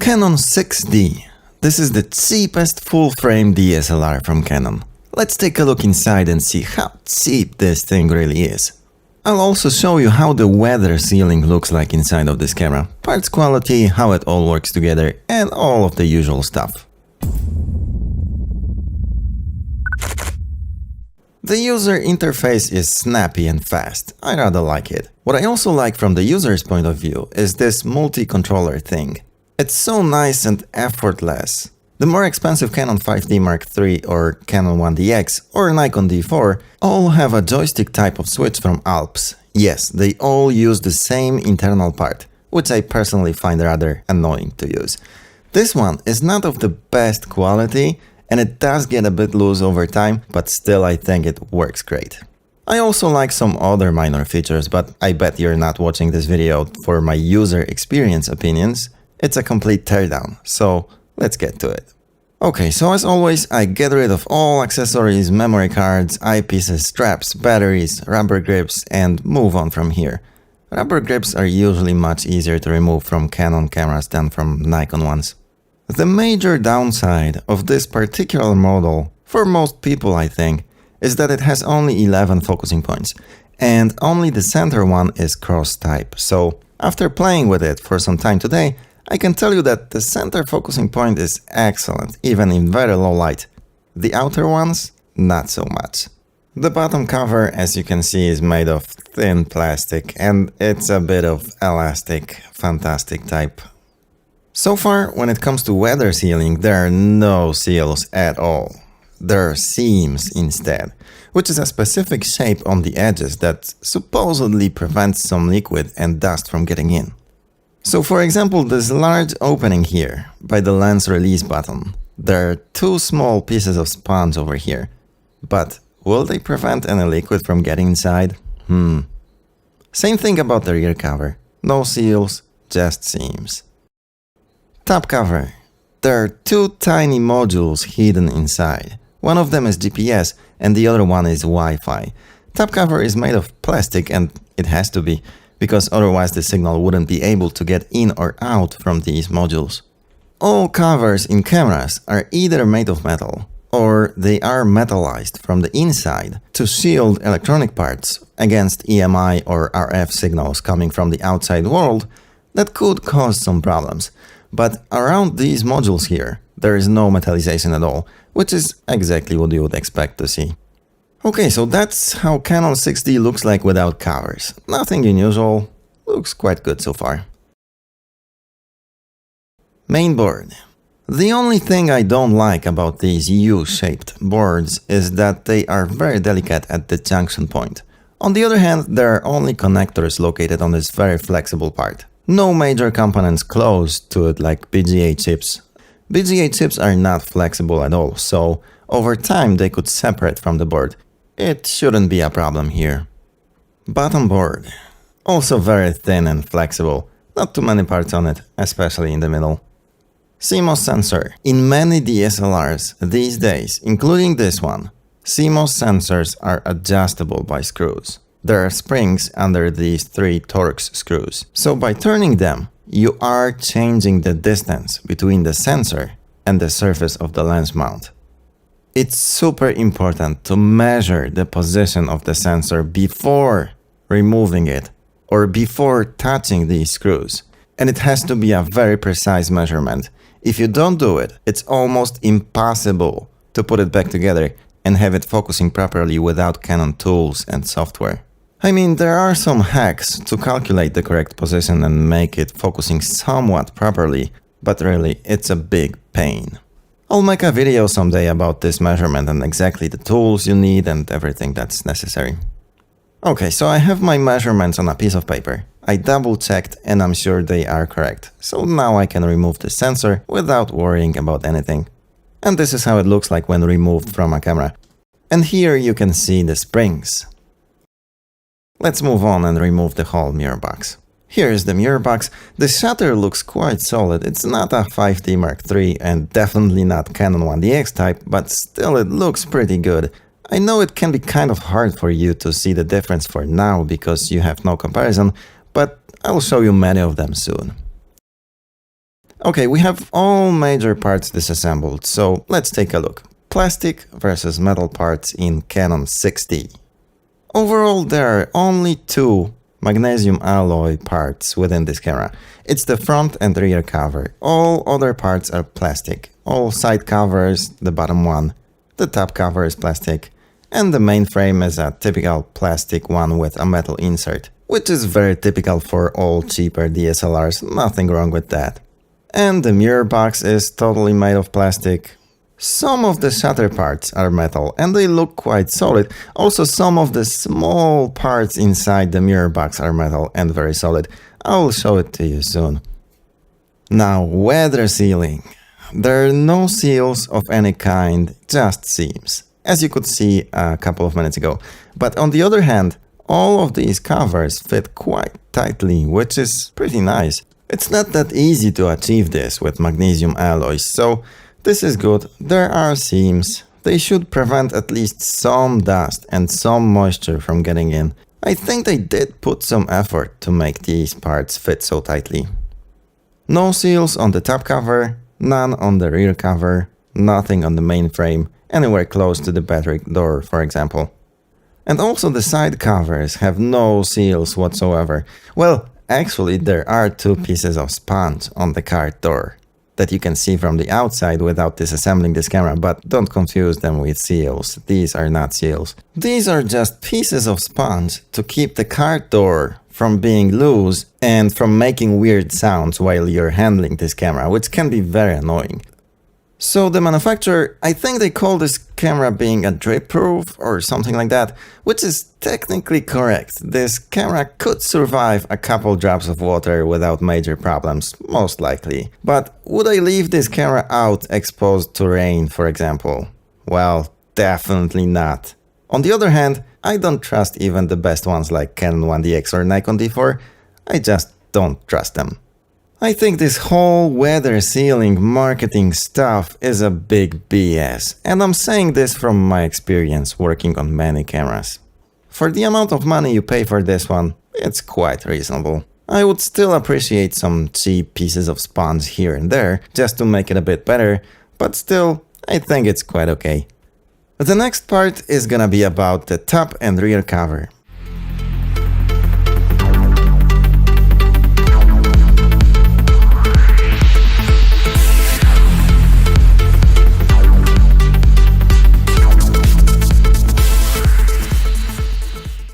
Canon 6D. This is the cheapest full-frame DSLR from Canon. Let's take a look inside and see how cheap this thing really is. I'll also show you how the weather sealing looks like inside of this camera, parts quality, how it all works together, and all of the usual stuff. The user interface is snappy and fast. I rather like it. What I also like from the user's point of view is this multi-controller thing. It's so nice and effortless. The more expensive Canon 5D Mark III or Canon 1DX or Nikon D4 all have a joystick type of switch from Alps. Yes, they all use the same internal part, which I personally find rather annoying to use. This one is not of the best quality and it does get a bit loose over time, but still I think it works great. I also like some other minor features, but I bet you're not watching this video for my user experience opinions. It's a complete teardown, so let's get to it. Okay, so as always, I get rid of all accessories, memory cards, eyepieces, straps, batteries, rubber grips, and move on from here. Rubber grips are usually much easier to remove from Canon cameras than from Nikon ones. The major downside of this particular model, for most people I think, is that it has only 11 focusing points, and only the center one is cross type. So after playing with it for some time today, I can tell you that the center focusing point is excellent, even in very low light. The outer ones, not so much. The bottom cover, as you can see, is made of thin plastic and it's a bit of elastic, fantastic type. So far, when it comes to weather sealing, there are no seals at all. There are seams instead, which is a specific shape on the edges that supposedly prevents some liquid and dust from getting in. So for example, this large opening here, by the lens release button, there are two small pieces of sponge over here. But will they prevent any liquid from getting inside? Same thing about the rear cover. No seals, just seams. Top cover. There are two tiny modules hidden inside. One of them is GPS and the other one is Wi-Fi. Top cover is made of plastic and it has to be, because otherwise the signal wouldn't be able to get in or out from these modules. All covers in cameras are either made of metal or they are metallized from the inside to shield electronic parts against EMI or RF signals coming from the outside world that could cause some problems. But around these modules here, there is no metallization at all, which is exactly what you would expect to see. Okay, so that's how Canon 6D looks like without covers. Nothing unusual, looks quite good so far. Mainboard. The only thing I don't like about these U-shaped boards is that they are very delicate at the junction point. On the other hand, there are only connectors located on this very flexible part. No major components close to it like BGA chips. BGA chips are not flexible at all, so over time they could separate from the board. It shouldn't be a problem here. Bottom board. Also very thin and flexible. Not too many parts on it, especially in the middle. CMOS sensor. In many DSLRs these days, including this one, CMOS sensors are adjustable by screws. There are springs under these three Torx screws. So by turning them, you are changing the distance between the sensor and the surface of the lens mount. It's super important to measure the position of the sensor before removing it or before touching these screws. And it has to be a very precise measurement. If you don't do it, it's almost impossible to put it back together and have it focusing properly without Canon tools and software. I mean, there are some hacks to calculate the correct position and make it focusing somewhat properly, but really, it's a big pain. I'll make a video someday about this measurement and exactly the tools you need and everything that's necessary. Okay, so I have my measurements on a piece of paper. I double checked and I'm sure they are correct. So now I can remove the sensor without worrying about anything. And this is how it looks like when removed from a camera. And here you can see the springs. Let's move on and remove the whole mirror box. Here is the mirror box. The shutter looks quite solid. It's not a 5D Mark III and definitely not Canon 1DX type, but still it looks pretty good. I know it can be kind of hard for you to see the difference for now because you have no comparison, but I'll show you many of them soon. Okay, we have all major parts disassembled, so let's take a look. Plastic versus metal parts in Canon 6D. Overall, there are only two magnesium alloy parts within this camera. It's the front and rear cover. All other parts are plastic. All side covers, the bottom one, the top cover is plastic, and the main frame is a typical plastic one with a metal insert, which is very typical for all cheaper DSLRs, nothing wrong with that. And the mirror box is totally made of plastic. Some of the shutter parts are metal and they look quite solid. Also, some of the small parts inside the mirror box are metal and very solid. I will show it to you soon. Now, weather sealing. There are no seals of any kind, just seams, as you could see a couple of minutes ago. But on the other hand, all of these covers fit quite tightly, which is pretty nice. It's not that easy to achieve this with magnesium alloys, so this is good. There are seams. They should prevent at least some dust and some moisture from getting in. I think they did put some effort to make these parts fit so tightly. No seals on the top cover, none on the rear cover, nothing on the main frame, anywhere close to the battery door, for example. And also the side covers have no seals whatsoever. Well, actually, there are two pieces of sponge on the card door that you can see from the outside without disassembling this camera, but don't confuse them with seals. These are not seals. These are just pieces of sponge to keep the card door from being loose and from making weird sounds while you're handling this camera, which can be very annoying. So the manufacturer, I think they call this camera being a drip proof or something like that, which is technically correct. This camera could survive a couple drops of water without major problems, most likely. But would I leave this camera out exposed to rain, for example? Well, definitely not. On the other hand, I don't trust even the best ones like Canon 1DX or Nikon D4. I just don't trust them. I think this whole weather sealing marketing stuff is a big BS, and I'm saying this from my experience working on many cameras. For the amount of money you pay for this one, it's quite reasonable. I would still appreciate some cheap pieces of sponge here and there, just to make it a bit better, but still, I think it's quite okay. The next part is gonna be about the top and rear cover.